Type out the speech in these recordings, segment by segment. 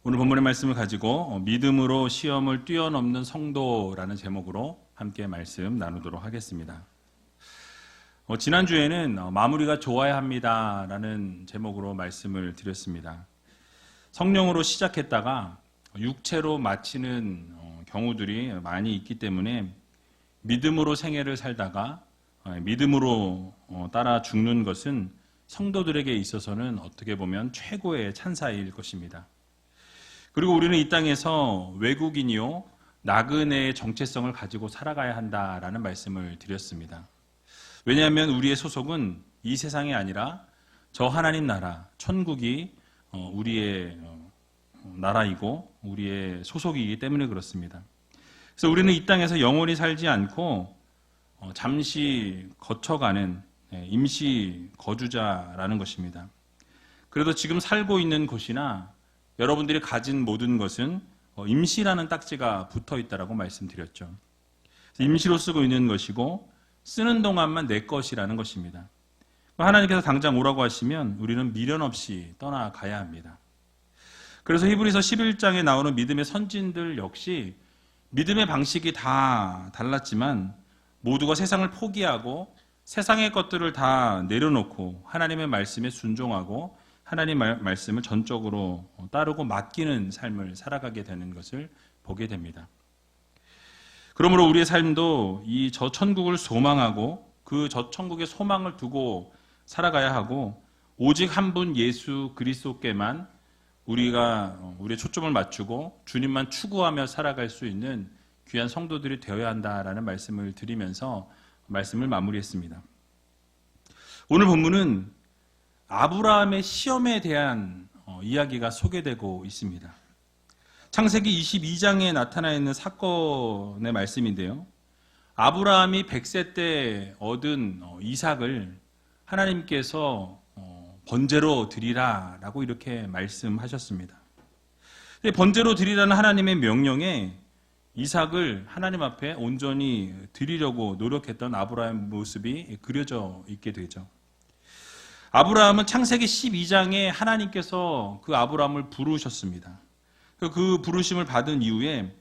오늘 본문의 말씀을 가지고 믿음으로 시험을 뛰어넘는 성도라는 제목으로 함께 말씀 나누도록 하겠습니다. 지난주에는 마무리가 좋아야 합니다라는 제목으로 말씀을 드렸습니다. 성령으로 시작했다가 육체로 마치는 경우들이 많이 있기 때문에 믿음으로 생애를 살다가 믿음으로 따라 죽는 것은 성도들에게 있어서는 어떻게 보면 최고의 찬사일 것입니다. 그리고 우리는 이 땅에서 외국인이요 나그네의 정체성을 가지고 살아가야 한다라는 말씀을 드렸습니다. 왜냐하면 우리의 소속은 이 세상이 아니라 저 하나님 나라, 천국이 우리의 나라이고 우리의 소속이기 때문에 그렇습니다. 그래서 우리는 이 땅에서 영원히 살지 않고 잠시 거쳐가는 임시 거주자라는 것입니다. 그래도 지금 살고 있는 곳이나 여러분들이 가진 모든 것은 임시라는 딱지가 붙어 있다라고 말씀드렸죠. 임시로 쓰고 있는 것이고 쓰는 동안만 내 것이라는 것입니다. 하나님께서 당장 오라고 하시면 우리는 미련 없이 떠나가야 합니다. 그래서 히브리서 11장에 나오는 믿음의 선진들 역시 믿음의 방식이 다 달랐지만 모두가 세상을 포기하고 세상의 것들을 다 내려놓고 하나님의 말씀에 순종하고 하나님 말씀을 전적으로 따르고 맡기는 삶을 살아가게 되는 것을 보게 됩니다. 그러므로 우리의 삶도 이 저 천국을 소망하고 그 저 천국의 소망을 두고 살아가야 하고 오직 한 분 예수 그리스도께만 우리의 초점을 맞추고 주님만 추구하며 살아갈 수 있는 귀한 성도들이 되어야 한다라는 말씀을 드리면서 말씀을 마무리했습니다. 오늘 본문은 아브라함의 시험에 대한 이야기가 소개되고 있습니다. 창세기 22장에 나타나 있는 사건의 말씀인데요. 아브라함이 100세 때 얻은 이삭을 하나님께서 번제로 드리라 라고 이렇게 말씀하셨습니다. 번제로 드리라는 하나님의 명령에 이삭을 하나님 앞에 온전히 드리려고 노력했던 아브라함의 모습이 그려져 있게 되죠. 아브라함은 창세기 12장에 하나님께서 그 아브라함을 부르셨습니다. 그 부르심을 받은 이후에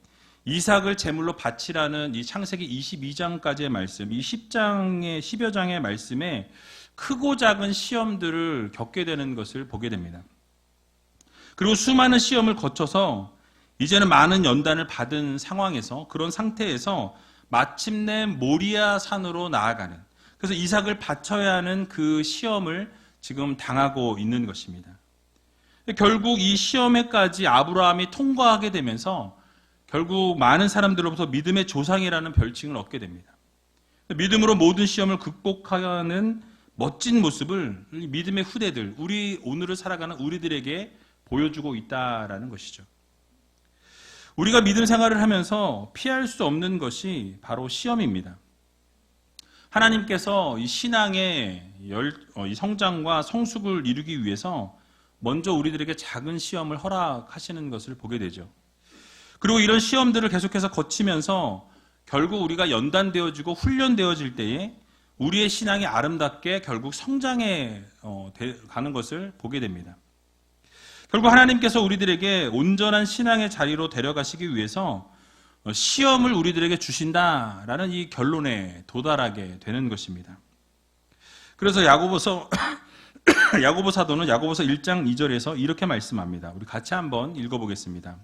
이삭을 제물로 바치라는 이 창세기 22장까지의 말씀, 이 10여 장의 말씀에 크고 작은 시험들을 겪게 되는 것을 보게 됩니다. 그리고 수많은 시험을 거쳐서 이제는 많은 연단을 받은 상황에서 그런 상태에서 마침내 모리아 산으로 나아가는, 그래서 이삭을 바쳐야 하는 그 시험을 지금 당하고 있는 것입니다. 결국 이 시험에까지 아브라함이 통과하게 되면서 결국 많은 사람들로부터 믿음의 조상이라는 별칭을 얻게 됩니다. 믿음으로 모든 시험을 극복하는 멋진 모습을 믿음의 후대들, 오늘을 살아가는 우리들에게 보여주고 있다라는 것이죠. 우리가 믿음 생활을 하면서 피할 수 없는 것이 바로 시험입니다. 하나님께서 이 신앙의 이 성장과 성숙을 이루기 위해서 먼저 우리들에게 작은 시험을 허락하시는 것을 보게 되죠. 그리고 이런 시험들을 계속해서 거치면서 결국 우리가 연단되어지고 훈련되어질 때에 우리의 신앙이 아름답게 결국 성장해 가는 것을 보게 됩니다. 결국 하나님께서 우리들에게 온전한 신앙의 자리로 데려가시기 위해서 시험을 우리들에게 주신다라는 이 결론에 도달하게 되는 것입니다. 그래서 야고보서 사도는 야고보서 1장 2절에서 이렇게 말씀합니다. 우리 같이 한번 읽어보겠습니다.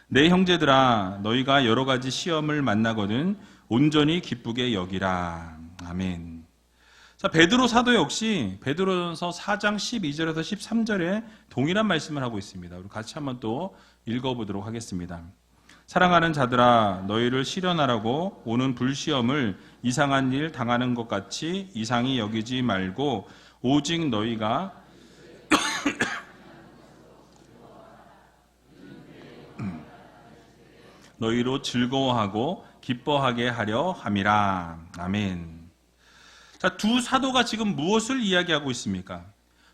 내 형제들아 너희가 여러 가지 시험을 만나거든 온전히 기쁘게 여기라. 아멘. 자, 베드로 사도 역시 베드로전서 4장 12절에서 13절에 동일한 말씀을 하고 있습니다. 우리 같이 한번 또 읽어보도록 하겠습니다. 사랑하는 자들아 너희를 시련하라고 오는 불시험을 이상한 일 당하는 것 같이 이상히 여기지 말고 오직 너희가 너희로 즐거워하고 기뻐하게 하려 함이라. 아멘. 자, 두 사도가 지금 무엇을 이야기하고 있습니까?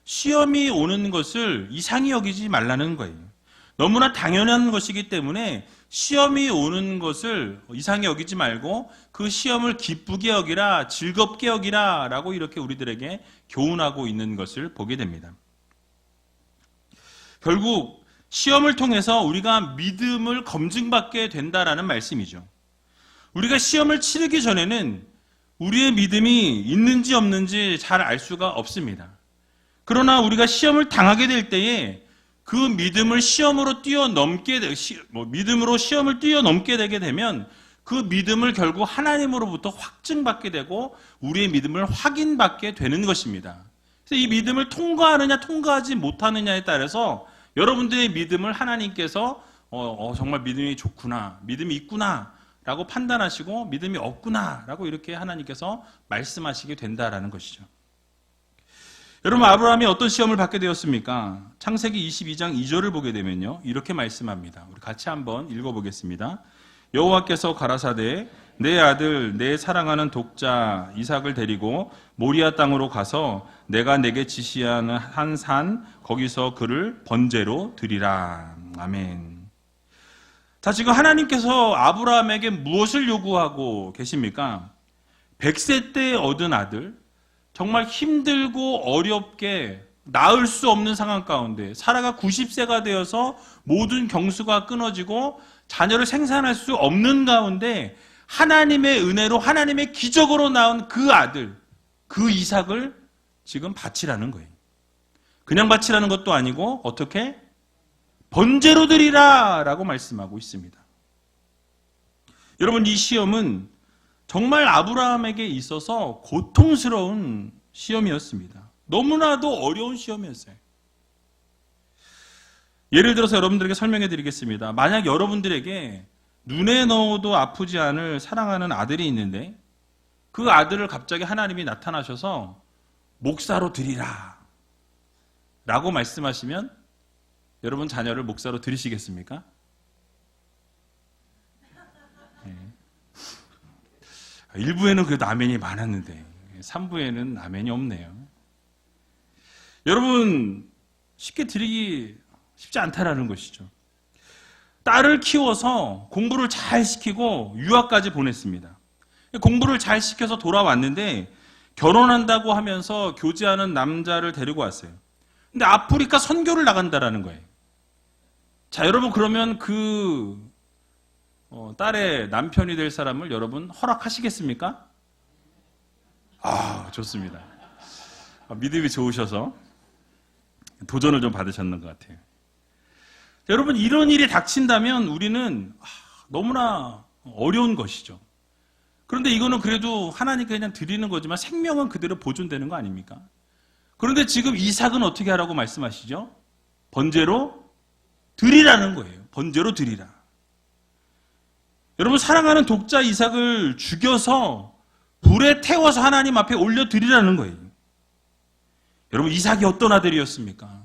시험이 오는 것을 이상히 여기지 말라는 거예요. 너무나 당연한 것이기 때문에 시험이 오는 것을 이상히 여기지 말고 그 시험을 기쁘게 여기라, 즐겁게 여기라 라고 이렇게 우리들에게 교훈하고 있는 것을 보게 됩니다. 결국 시험을 통해서 우리가 믿음을 검증받게 된다라는 말씀이죠. 우리가 시험을 치르기 전에는 우리의 믿음이 있는지 없는지 잘 알 수가 없습니다. 그러나 우리가 시험을 당하게 될 때에 그 믿음을 믿음으로 시험을 뛰어넘게 되게 되면 그 믿음을 결국 하나님으로부터 확증받게 되고 우리의 믿음을 확인받게 되는 것입니다. 그래서 이 믿음을 통과하느냐 통과하지 못하느냐에 따라서 여러분들의 믿음을 하나님께서 정말 믿음이 좋구나, 믿음이 있구나 라고 판단하시고 믿음이 없구나 라고 이렇게 하나님께서 말씀하시게 된다라는 것이죠. 여러분, 아브라함이 어떤 시험을 받게 되었습니까? 창세기 22장 2절을 보게 되면요, 이렇게 말씀합니다. 우리 같이 한번 읽어보겠습니다. 여호와께서 가라사대 내 아들 내 사랑하는 독자 이삭을 데리고 모리아 땅으로 가서 내가 내게 지시한 한 산 거기서 그를 번제로 드리라. 아멘. 자, 지금 하나님께서 아브라함에게 무엇을 요구하고 계십니까? 100세 때 얻은 아들, 정말 힘들고 어렵게 낳을 수 없는 상황 가운데 사라가 90세가 되어서 모든 경수가 끊어지고 자녀를 생산할 수 없는 가운데 하나님의 은혜로 하나님의 기적으로 낳은 그 아들, 그 이삭을 지금 바치라는 거예요. 그냥 바치라는 것도 아니고 어떻게? 번제로 드리라 라고 말씀하고 있습니다. 여러분, 이 시험은 정말 아브라함에게 있어서 고통스러운 시험이었습니다. 너무나도 어려운 시험이었어요. 예를 들어서 여러분들에게 설명해 드리겠습니다. 만약 여러분들에게 눈에 넣어도 아프지 않을 사랑하는 아들이 있는데 그 아들을 갑자기 하나님이 나타나셔서 목사로 드리라 라고 말씀하시면 여러분 자녀를 목사로 드리시겠습니까? 네. 1부에는 그래도 아멘이 많았는데 3부에는 아멘이 없네요. 여러분, 쉽게 드리기 쉽지 않다라는 것이죠. 딸을 키워서 공부를 잘 시키고 유학까지 보냈습니다. 공부를 잘 시켜서 돌아왔는데 결혼한다고 하면서 교제하는 남자를 데리고 왔어요. 근데 아프리카 선교를 나간다라는 거예요. 자, 여러분, 그러면 그 딸의 남편이 될 사람을 여러분 허락하시겠습니까? 아, 좋습니다. 믿음이 좋으셔서 도전을 좀 받으셨는 것 같아요. 자, 여러분, 이런 일이 닥친다면 우리는 너무나 어려운 것이죠. 그런데 이거는 그래도 하나님께 그냥 드리는 거지만 생명은 그대로 보존되는 거 아닙니까? 그런데 지금 이삭은 어떻게 하라고 말씀하시죠? 번제로 드리라는 거예요. 번제로 드리라. 여러분, 사랑하는 독자 이삭을 죽여서 불에 태워서 하나님 앞에 올려드리라는 거예요. 여러분, 이삭이 어떤 아들이었습니까?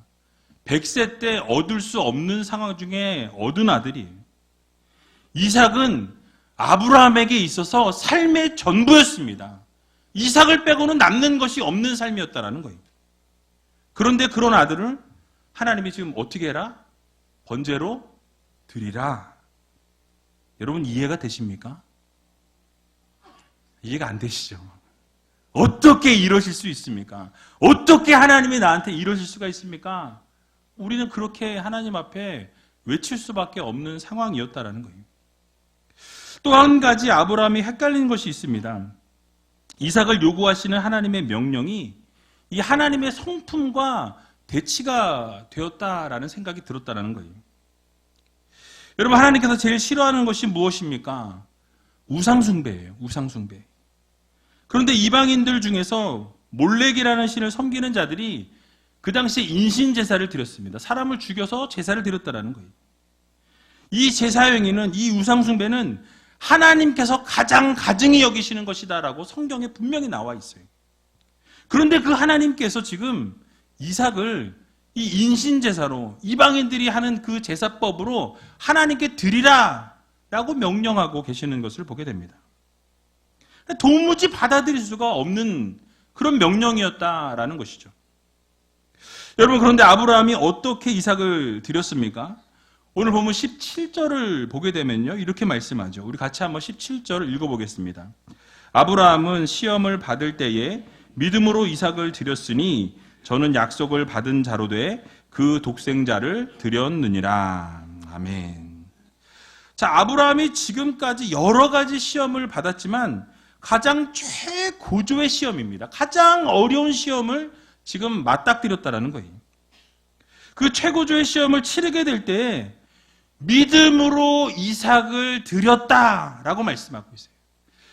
100세 때 얻을 수 없는 상황 중에 얻은 아들이에요. 이삭은 아브라함에게 있어서 삶의 전부였습니다. 이삭을 빼고는 남는 것이 없는 삶이었다라는 거예요. 그런데 그런 아들을 하나님이 지금 어떻게 해라? 번제로 드리라. 여러분, 이해가 되십니까? 이해가 안 되시죠? 어떻게 이러실 수 있습니까? 어떻게 하나님이 나한테 이러실 수가 있습니까? 우리는 그렇게 하나님 앞에 외칠 수밖에 없는 상황이었다라는 거예요. 또 한 가지 아브라함이 헷갈리는 것이 있습니다. 이삭을 요구하시는 하나님의 명령이 이 하나님의 성품과 대치가 되었다라는 생각이 들었다라는 거예요. 여러분, 하나님께서 제일 싫어하는 것이 무엇입니까? 우상숭배예요. 우상숭배. 그런데 이방인들 중에서 몰렉이라는 신을 섬기는 자들이 그 당시에 인신제사를 드렸습니다. 사람을 죽여서 제사를 드렸다라는 거예요. 이 제사 행위는, 이 우상숭배는 하나님께서 가장 가증히 여기시는 것이다라고 성경에 분명히 나와 있어요. 그런데 그 하나님께서 지금 이삭을 이 인신제사로 이방인들이 하는 그 제사법으로 하나님께 드리라 라고 명령하고 계시는 것을 보게 됩니다. 도무지 받아들일 수가 없는 그런 명령이었다라는 것이죠. 여러분, 그런데 아브라함이 어떻게 이삭을 드렸습니까? 오늘 보면 17절을 보게 되면요, 이렇게 말씀하죠. 우리 같이 한번 17절을 읽어보겠습니다. 아브라함은 시험을 받을 때에 믿음으로 이삭을 드렸으니 저는 약속을 받은 자로 돼 그 독생자를 드렸느니라. 아멘. 자, 아브라함이 지금까지 여러 가지 시험을 받았지만 가장 최고조의 시험입니다. 가장 어려운 시험을 지금 맞닥뜨렸다라는 거예요. 그 최고조의 시험을 치르게 될 때 믿음으로 이삭을 드렸다라고 말씀하고 있어요.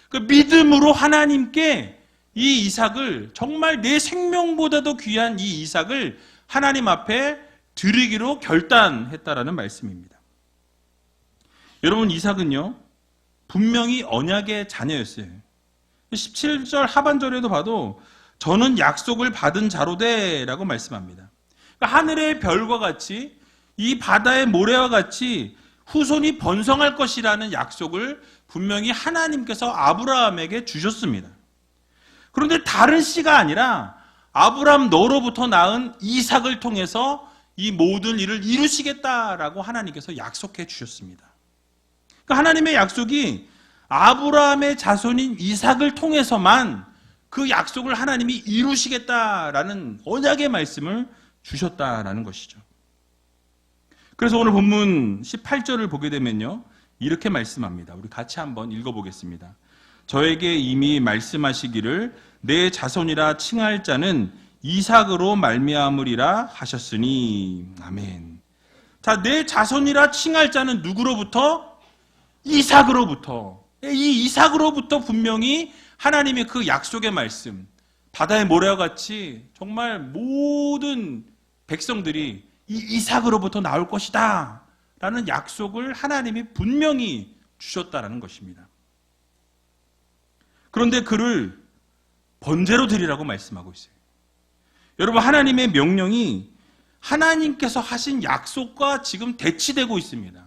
그 믿음으로 하나님께 이 이삭을, 정말 내 생명보다도 귀한 이 이삭을 하나님 앞에 드리기로 결단했다라는 말씀입니다. 여러분, 이삭은요 분명히 언약의 자녀였어요. 17절 하반절에도 봐도 저는 약속을 받은 자로되라고 말씀합니다. 그러니까 하늘의 별과 같이, 이 바다의 모래와 같이 후손이 번성할 것이라는 약속을 분명히 하나님께서 아브라함에게 주셨습니다. 그런데 다른 씨가 아니라 아브라함 너로부터 낳은 이삭을 통해서 이 모든 일을 이루시겠다라고 하나님께서 약속해 주셨습니다. 그러니까 하나님의 약속이 아브라함의 자손인 이삭을 통해서만 그 약속을 하나님이 이루시겠다라는 언약의 말씀을 주셨다라는 것이죠. 그래서 오늘 본문 18절을 보게 되면요, 이렇게 말씀합니다. 우리 같이 한번 읽어보겠습니다. 저에게 이미 말씀하시기를 내 자손이라 칭할 자는 이삭으로 말미암으리라 하셨으니. 아멘. 자, 내 자손이라 칭할 자는 누구로부터? 이삭으로부터. 이 이삭으로부터 분명히 하나님의 그 약속의 말씀, 바다의 모래와 같이 정말 모든 백성들이 이 이삭으로부터 나올 것이다 라는 약속을 하나님이 분명히 주셨다라는 것입니다. 그런데 그를 번제로 드리라고 말씀하고 있어요. 여러분, 하나님의 명령이 하나님께서 하신 약속과 지금 대치되고 있습니다.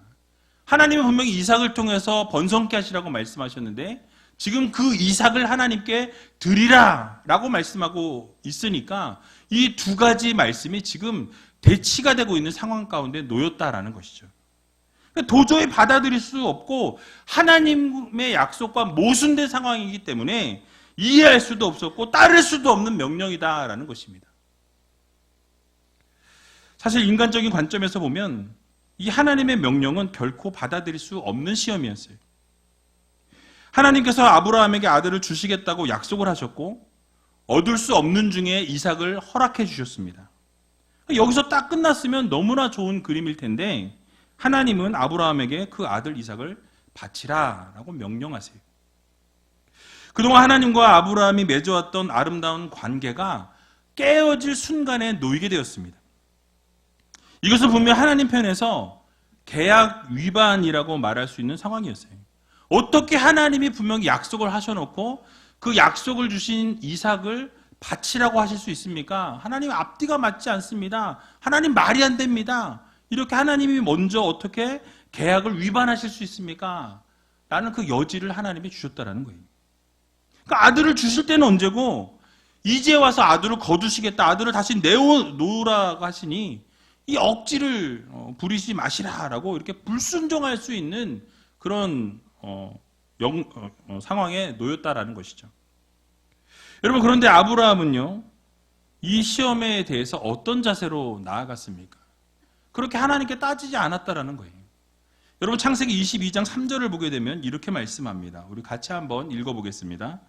하나님은 분명히 이삭을 통해서 번성케 하시라고 말씀하셨는데 지금 그 이삭을 하나님께 드리라 라고 말씀하고 있으니까 이 두 가지 말씀이 지금 대치가 되고 있는 상황 가운데 놓였다라는 것이죠. 도저히 받아들일 수 없고 하나님의 약속과 모순된 상황이기 때문에 이해할 수도 없었고 따를 수도 없는 명령이다라는 것입니다. 사실 인간적인 관점에서 보면 이 하나님의 명령은 결코 받아들일 수 없는 시험이었어요. 하나님께서 아브라함에게 아들을 주시겠다고 약속을 하셨고 얻을 수 없는 중에 이삭을 허락해 주셨습니다. 여기서 딱 끝났으면 너무나 좋은 그림일 텐데 하나님은 아브라함에게 그 아들 이삭을 바치라 라고 명령하세요. 그동안 하나님과 아브라함이 맺어왔던 아름다운 관계가 깨어질 순간에 놓이게 되었습니다. 이것은 분명 하나님 편에서 계약 위반이라고 말할 수 있는 상황이었어요. 어떻게 하나님이 분명히 약속을 하셔놓고 그 약속을 주신 이삭을 바치라고 하실 수 있습니까? 하나님 앞뒤가 맞지 않습니다. 하나님 말이 안 됩니다. 이렇게 하나님이 먼저 어떻게 계약을 위반하실 수 있습니까? 라는 그 여지를 하나님이 주셨다라는 거예요. 그러니까 아들을 주실 때는 언제고 이제 와서 아들을 거두시겠다, 아들을 다시 내어놓으라고 하시니 이 억지를 부리지 마시라라고 이렇게 불순종할 수 있는 그런 상황에 놓였다라는 것이죠. 여러분, 그런데 아브라함은요, 이 시험에 대해서 어떤 자세로 나아갔습니까? 그렇게 하나님께 따지지 않았다라는 거예요. 여러분, 창세기 22장 3절을 보게 되면 이렇게 말씀합니다. 우리 같이 한번 읽어보겠습니다.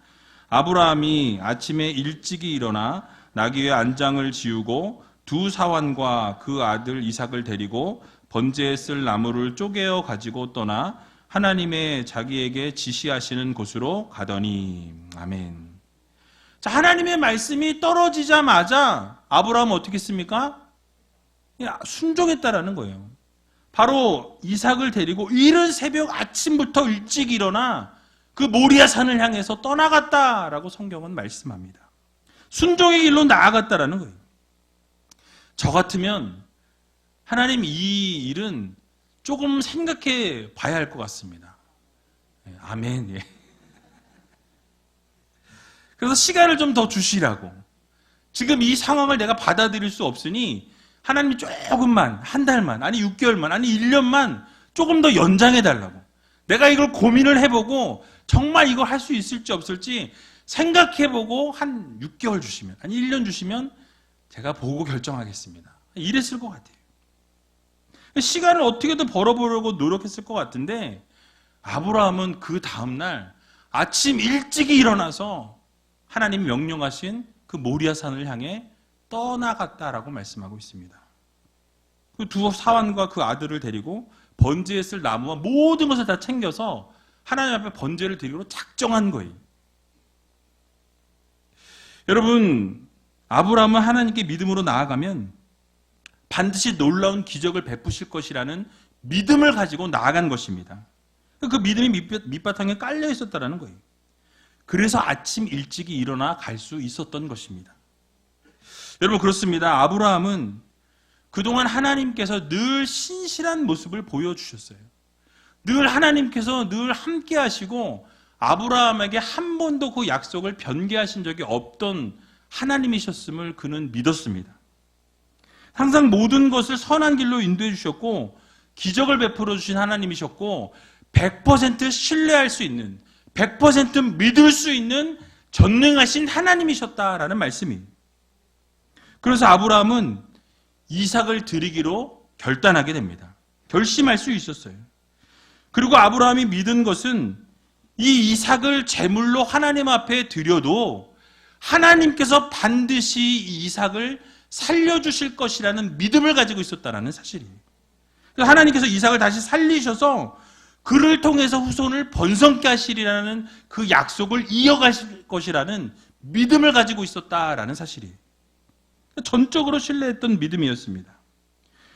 아브라함이 아침에 일찍이 일어나 나귀의 안장을 지우고 두 사환과 그 아들 이삭을 데리고 번제에 쓸 나무를 쪼개어 가지고 떠나 하나님의 자기에게 지시하시는 곳으로 가더니. 아멘. 자, 하나님의 말씀이 떨어지자마자 아브라함은 어떻게 했습니까? 순종했다라는 거예요. 바로 이삭을 데리고 이른 새벽 아침부터 일찍 일어나 그 모리아 산을 향해서 떠나갔다라고 성경은 말씀합니다. 순종의 길로 나아갔다라는 거예요. 저 같으면 하나님 이 일은 조금 생각해 봐야 할 것 같습니다. 아멘. 예. 그래서 시간을 좀 더 주시라고. 지금 이 상황을 내가 받아들일 수 없으니 하나님이 조금만, 한 달만, 아니 6개월만, 아니 1년만 조금 더 연장해 달라고. 내가 이걸 고민을 해보고 정말 이걸 할 수 있을지 없을지 생각해보고 한 6개월 주시면, 아니 1년 주시면 제가 보고 결정하겠습니다. 이랬을 것 같아요. 시간을 어떻게든 벌어보려고 노력했을 것 같은데 아브라함은 그 다음날 아침 일찍이 일어나서 하나님 명령하신 그 모리아산을 향해 떠나갔다라고 말씀하고 있습니다. 그 두 사환과 그 아들을 데리고 번제에 쓸 나무와 모든 것을 다 챙겨서 하나님 앞에 번제를 드리기로 작정한 거예요. 여러분, 아브라함은 하나님께 믿음으로 나아가면 반드시 놀라운 기적을 베푸실 것이라는 믿음을 가지고 나아간 것입니다. 그 믿음이 밑바탕에 깔려 있었다는 거예요. 그래서 아침 일찍이 일어나 갈 수 있었던 것입니다. 여러분, 그렇습니다. 아브라함은 그동안 하나님께서 늘 신실한 모습을 보여주셨어요. 늘 하나님께서 늘 함께 하시고 아브라함에게 한 번도 그 약속을 변개하신 적이 없던 하나님이셨음을 그는 믿었습니다. 항상 모든 것을 선한 길로 인도해 주셨고 기적을 베풀어 주신 하나님이셨고 100% 신뢰할 수 있는 100% 믿을 수 있는 전능하신 하나님이셨다라는 말씀이에요. 그래서 아브라함은 이삭을 드리기로 결단하게 됩니다. 결심할 수 있었어요. 그리고 아브라함이 믿은 것은 이 이삭을 제물로 하나님 앞에 드려도 하나님께서 반드시 이 이삭을 살려주실 것이라는 믿음을 가지고 있었다는 사실이에요. 하나님께서 이삭을 다시 살리셔서 그를 통해서 후손을 번성케 하시리라는 그 약속을 이어가실 것이라는 믿음을 가지고 있었다라는 사실이에요. 전적으로 신뢰했던 믿음이었습니다.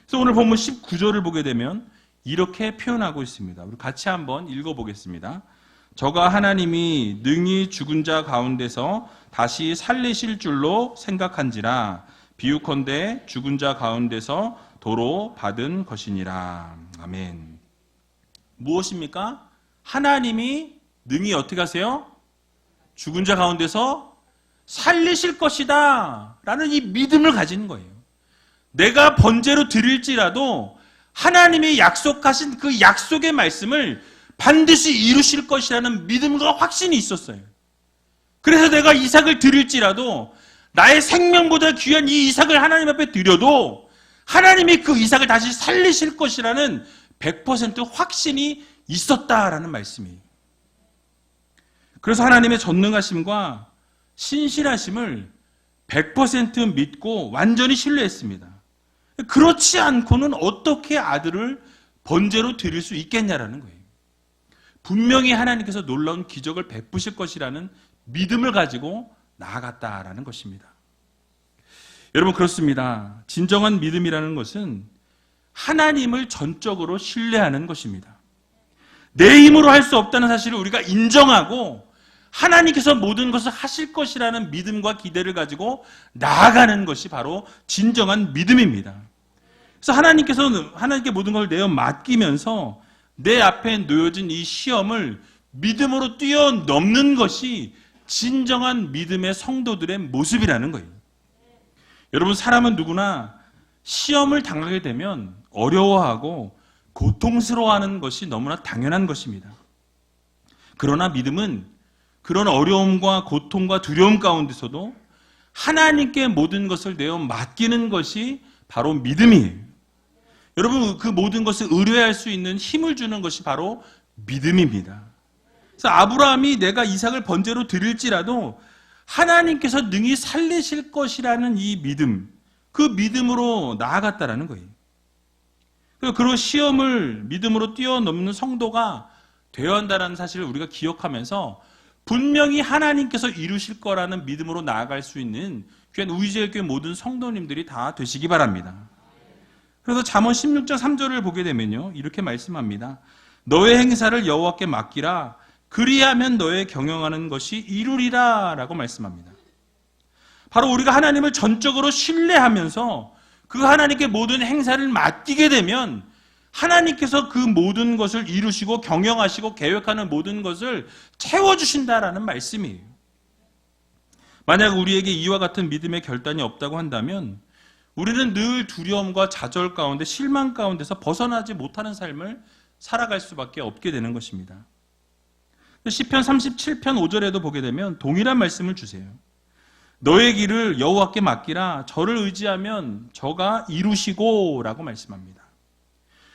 그래서 오늘 본문 19절을 보게 되면 이렇게 표현하고 있습니다. 우리 같이 한번 읽어보겠습니다. 저가 하나님이 능히 죽은 자 가운데서 다시 살리실 줄로 생각한지라 비유컨대 죽은 자 가운데서 도로 받은 것이니라. 아멘. 무엇입니까? 하나님이 능히 어떻게 하세요? 죽은 자 가운데서 살리실 것이다 라는 이 믿음을 가지는 거예요. 내가 번제로 드릴지라도 하나님이 약속하신 그 약속의 말씀을 반드시 이루실 것이라는 믿음과 확신이 있었어요. 그래서 내가 이삭을 드릴지라도 나의 생명보다 귀한 이 이삭을 하나님 앞에 드려도 하나님이 그 이삭을 다시 살리실 것이라는 100% 확신이 있었다라는 말씀이에요. 그래서 하나님의 전능하심과 신실하심을 100% 믿고 완전히 신뢰했습니다. 그렇지 않고는 어떻게 아들을 번제로 드릴 수 있겠냐라는 거예요. 분명히 하나님께서 놀라운 기적을 베푸실 것이라는 믿음을 가지고 나아갔다라는 것입니다. 여러분, 그렇습니다. 진정한 믿음이라는 것은 하나님을 전적으로 신뢰하는 것입니다. 내 힘으로 할 수 없다는 사실을 우리가 인정하고 하나님께서 모든 것을 하실 것이라는 믿음과 기대를 가지고 나아가는 것이 바로 진정한 믿음입니다. 그래서 하나님께 모든 걸 내어 맡기면서 내 앞에 놓여진 이 시험을 믿음으로 뛰어넘는 것이 진정한 믿음의 성도들의 모습이라는 거예요. 여러분, 사람은 누구나 시험을 당하게 되면 어려워하고 고통스러워하는 것이 너무나 당연한 것입니다. 그러나 믿음은 그런 어려움과 고통과 두려움 가운데서도 하나님께 모든 것을 내어 맡기는 것이 바로 믿음이에요. 여러분, 그 모든 것을 의뢰할 수 있는 힘을 주는 것이 바로 믿음입니다. 그래서 아브라함이 내가 이삭을 번제로 드릴지라도 하나님께서 능히 살리실 것이라는 이 믿음, 그 믿음으로 나아갔다라는 거예요. 그런 시험을 믿음으로 뛰어넘는 성도가 되어야 한다는 사실을 우리가 기억하면서 분명히 하나님께서 이루실 거라는 믿음으로 나아갈 수 있는 귀한 우리제일교회 모든 성도님들이 다 되시기 바랍니다. 그래서 잠언 16장 3절을 보게 되면요, 이렇게 말씀합니다. 너의 행사를 여호와께 맡기라. 그리하면 너의 경영하는 것이 이루리라 라고 말씀합니다. 바로 우리가 하나님을 전적으로 신뢰하면서 그 하나님께 모든 행사를 맡기게 되면 하나님께서 그 모든 것을 이루시고 경영하시고 계획하는 모든 것을 채워주신다라는 말씀이에요. 만약 우리에게 이와 같은 믿음의 결단이 없다고 한다면 우리는 늘 두려움과 좌절 가운데 실망 가운데서 벗어나지 못하는 삶을 살아갈 수밖에 없게 되는 것입니다. 시편 37편 5절에도 보게 되면 동일한 말씀을 주세요. 너의 길을 여호와께 맡기라. 저를 의지하면 저가 이루시고 라고 말씀합니다.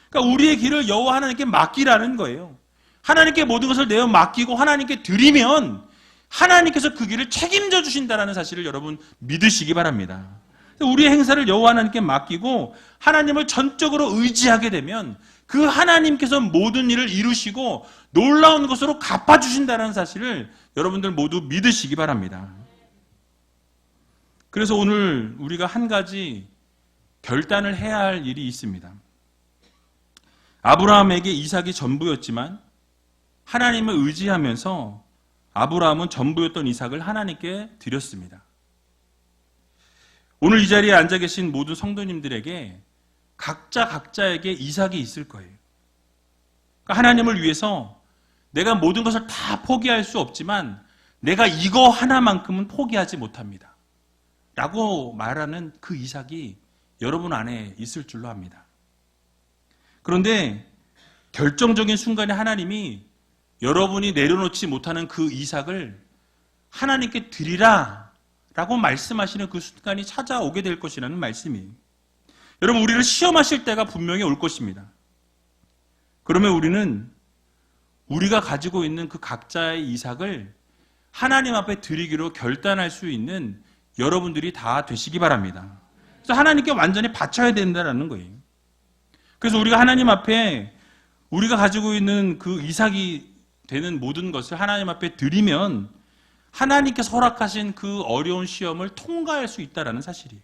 그러니까 우리의 길을 여호와 하나님께 맡기라는 거예요. 하나님께 모든 것을 내어 맡기고 하나님께 드리면 하나님께서 그 길을 책임져 주신다는 사실을 여러분 믿으시기 바랍니다. 우리의 행사를 여호와 하나님께 맡기고 하나님을 전적으로 의지하게 되면 그 하나님께서 모든 일을 이루시고 놀라운 것으로 갚아주신다는 사실을 여러분들 모두 믿으시기 바랍니다. 그래서 오늘 우리가 한 가지 결단을 해야 할 일이 있습니다. 아브라함에게 이삭이 전부였지만 하나님을 의지하면서 아브라함은 전부였던 이삭을 하나님께 드렸습니다. 오늘 이 자리에 앉아 계신 모든 성도님들에게 각자에게 이삭이 있을 거예요. 그러니까 하나님을 위해서 내가 모든 것을 다 포기할 수 없지만 내가 이거 하나만큼은 포기하지 못합니다. 라고 말하는 그 이삭이 여러분 안에 있을 줄로 압니다. 그런데 결정적인 순간에 하나님이 여러분이 내려놓지 못하는 그 이삭을 하나님께 드리라 라고 말씀하시는 그 순간이 찾아오게 될 것이라는 말씀이에요. 여러분, 우리를 시험하실 때가 분명히 올 것입니다. 그러면 우리는 우리가 가지고 있는 그 각자의 이삭을 하나님 앞에 드리기로 결단할 수 있는 여러분들이 다 되시기 바랍니다. 그래서 하나님께 완전히 바쳐야 된다는 거예요. 그래서 우리가 하나님 앞에 우리가 가지고 있는 그 이삭이 되는 모든 것을 하나님 앞에 드리면 하나님께서 허락하신 그 어려운 시험을 통과할 수 있다는 사실이에요.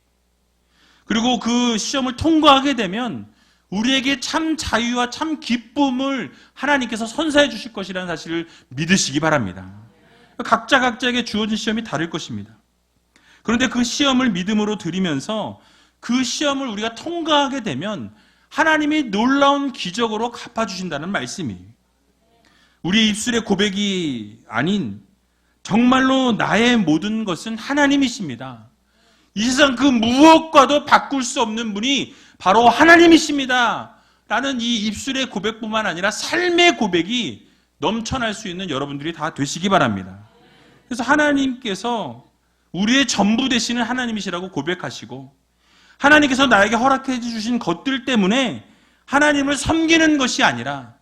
그리고 그 시험을 통과하게 되면 우리에게 참 자유와 참 기쁨을 하나님께서 선사해 주실 것이라는 사실을 믿으시기 바랍니다. 각자에게 주어진 시험이 다를 것입니다. 그런데 그 시험을 믿음으로 드리면서 그 시험을 우리가 통과하게 되면 하나님이 놀라운 기적으로 갚아주신다는 말씀이에요. 우리 입술의 고백이 아닌 정말로 나의 모든 것은 하나님이십니다. 이 세상 그 무엇과도 바꿀 수 없는 분이 바로 하나님이십니다. 라는 이 입술의 고백뿐만 아니라 삶의 고백이 넘쳐날 수 있는 여러분들이 다 되시기 바랍니다. 그래서 하나님께서 우리의 전부 되시는 하나님이시라고 고백하시고 하나님께서 나에게 허락해 주신 것들 때문에 하나님을 섬기는 것이 아니라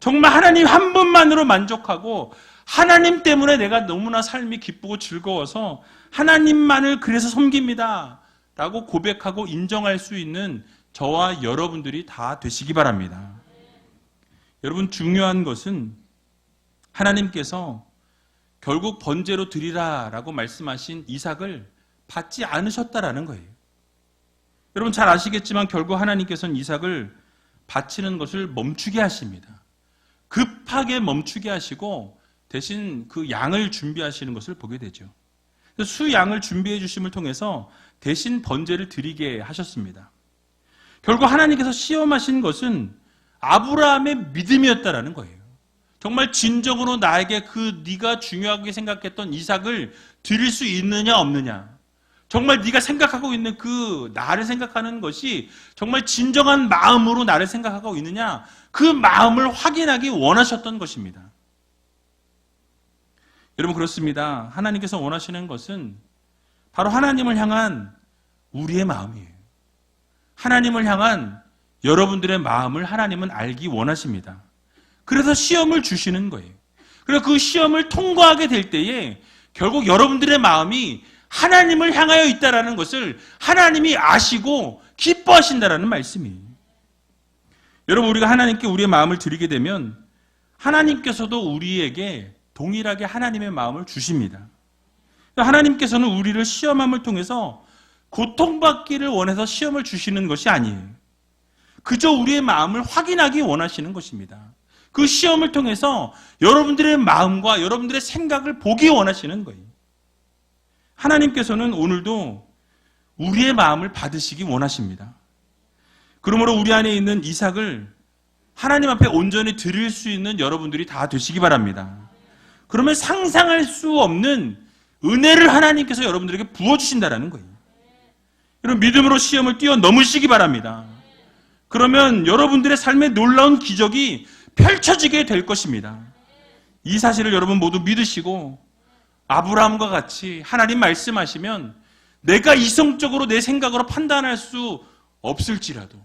정말 하나님 한 분만으로 만족하고 하나님 때문에 내가 너무나 삶이 기쁘고 즐거워서 하나님만을 그래서 섬깁니다 라고 고백하고 인정할 수 있는 저와 여러분들이 다 되시기 바랍니다. 여러분, 중요한 것은 하나님께서 결국 번제로 드리라 라고 말씀하신 이삭을 받지 않으셨다라는 거예요. 여러분 잘 아시겠지만 결국 하나님께서는 이삭을 바치는 것을 멈추게 하십니다. 급하게 멈추게 하시고 대신 그 양을 준비하시는 것을 보게 되죠. 수 양을 준비해 주심을 통해서 대신 번제를 드리게 하셨습니다. 결국 하나님께서 시험하신 것은 아브라함의 믿음이었다라는 거예요. 정말 진정으로 나에게 그 네가 중요하게 생각했던 이삭을 드릴 수 있느냐 없느냐, 정말 네가 생각하고 있는 그 나를 생각하는 것이 정말 진정한 마음으로 나를 생각하고 있느냐, 그 마음을 확인하기 원하셨던 것입니다. 여러분, 그렇습니다. 하나님께서 원하시는 것은 바로 하나님을 향한 우리의 마음이에요. 하나님을 향한 여러분들의 마음을 하나님은 알기 원하십니다. 그래서 시험을 주시는 거예요. 그래서 그 시험을 통과하게 될 때에 결국 여러분들의 마음이 하나님을 향하여 있다라는 것을 하나님이 아시고 기뻐하신다라는 말씀이에요. 여러분, 우리가 하나님께 우리의 마음을 드리게 되면 하나님께서도 우리에게 동일하게 하나님의 마음을 주십니다. 하나님께서는 우리를 시험함을 통해서 고통받기를 원해서 시험을 주시는 것이 아니에요. 그저 우리의 마음을 확인하기 원하시는 것입니다. 그 시험을 통해서 여러분들의 마음과 여러분들의 생각을 보기 원하시는 거예요. 하나님께서는 오늘도 우리의 마음을 받으시기 원하십니다. 그러므로 우리 안에 있는 이삭을 하나님 앞에 온전히 드릴 수 있는 여러분들이 다 되시기 바랍니다. 그러면 상상할 수 없는 은혜를 하나님께서 여러분들에게 부어주신다는 거예요. 여러분, 믿음으로 시험을 뛰어넘으시기 바랍니다. 그러면 여러분들의 삶에 놀라운 기적이 펼쳐지게 될 것입니다. 이 사실을 여러분 모두 믿으시고 아브라함과 같이 하나님 말씀하시면 내가 이성적으로 내 생각으로 판단할 수 없을지라도,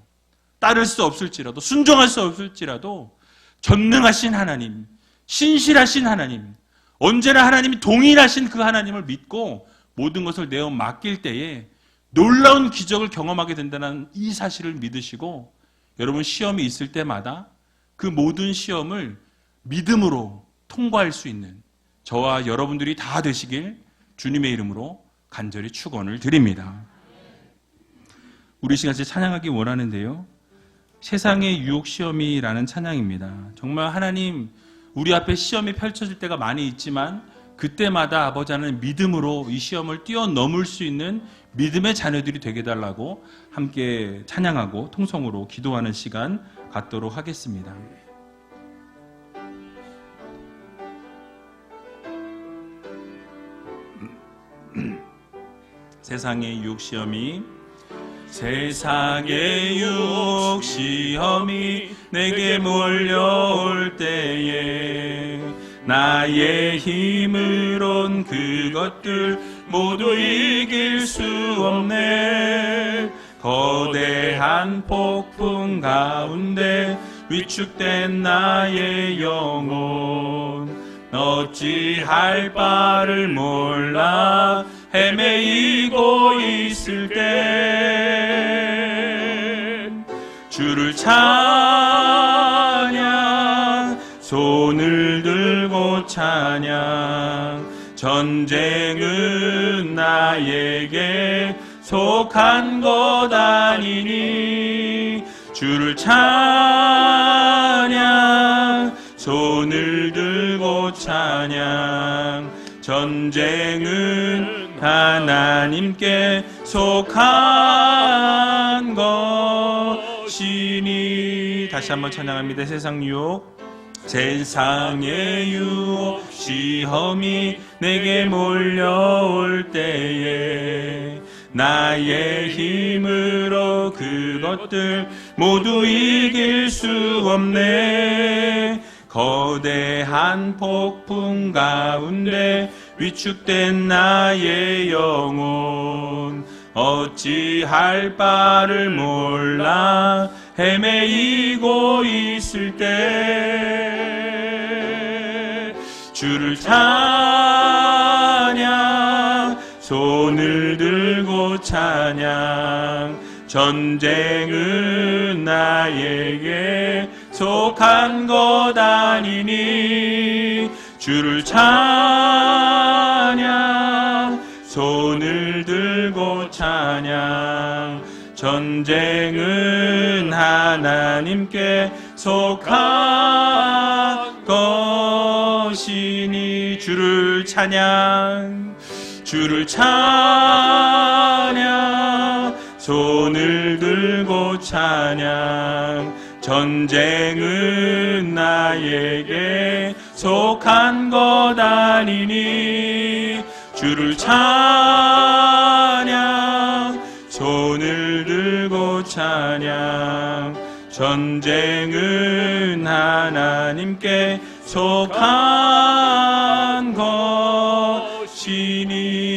따를 수 없을지라도, 순종할 수 없을지라도 전능하신 하나님, 신실하신 하나님, 언제나 하나님이 동일하신 그 하나님을 믿고 모든 것을 내어 맡길 때에 놀라운 기적을 경험하게 된다는 이 사실을 믿으시고, 여러분 시험이 있을 때마다 그 모든 시험을 믿음으로 통과할 수 있는 저와 여러분들이 다 되시길 주님의 이름으로 간절히 축원을 드립니다. 우리 시간에 찬양하기 원하는데요, 세상의 유혹 시험이라는 찬양입니다. 정말 하나님, 우리 앞에 시험이 펼쳐질 때가 많이 있지만 그때마다 아버지 하나님 믿음으로 이 시험을 뛰어넘을 수 있는 믿음의 자녀들이 되게 해달라고 함께 찬양하고 통성으로 기도하는 시간 갖도록 하겠습니다. 세상의 유혹 시험이 내게 몰려올 때에 나의 힘으론 그것들 모두 이길 수 없네. 거대한 폭풍 가운데 위축된 나의 영혼, 어찌할 바를 몰라 헤매이고 있을 때 주를 찬양, 손을 들고 찬양. 전쟁은 나에게 속한 것 아니니 주를 찬양, 손을 들고 찬양. 전쟁은 하나님께 속한 것이니. 다시 한번 찬양합니다. 세상의 유혹 시험이 내게 몰려올 때에 나의 힘으로 그것들 모두 이길 수 없네. 거대한 폭풍 가운데 위축된 나의 영혼, 어찌할 바를 몰라 헤매이고 있을 때 주를 찬양, 손을 들고 찬양. 전쟁은 나에게 속한 것 아니니 주를 찬양, 손을 들고 찬양. 전쟁은 하나님께 속한 것이니 주를 찬양, 주를 찬양, 손을 들고 찬양. 전쟁은 나에게 속한 것 아니니 주를 찬양, 손을 들고 찬양. 전쟁은 하나님께 속한 것이니.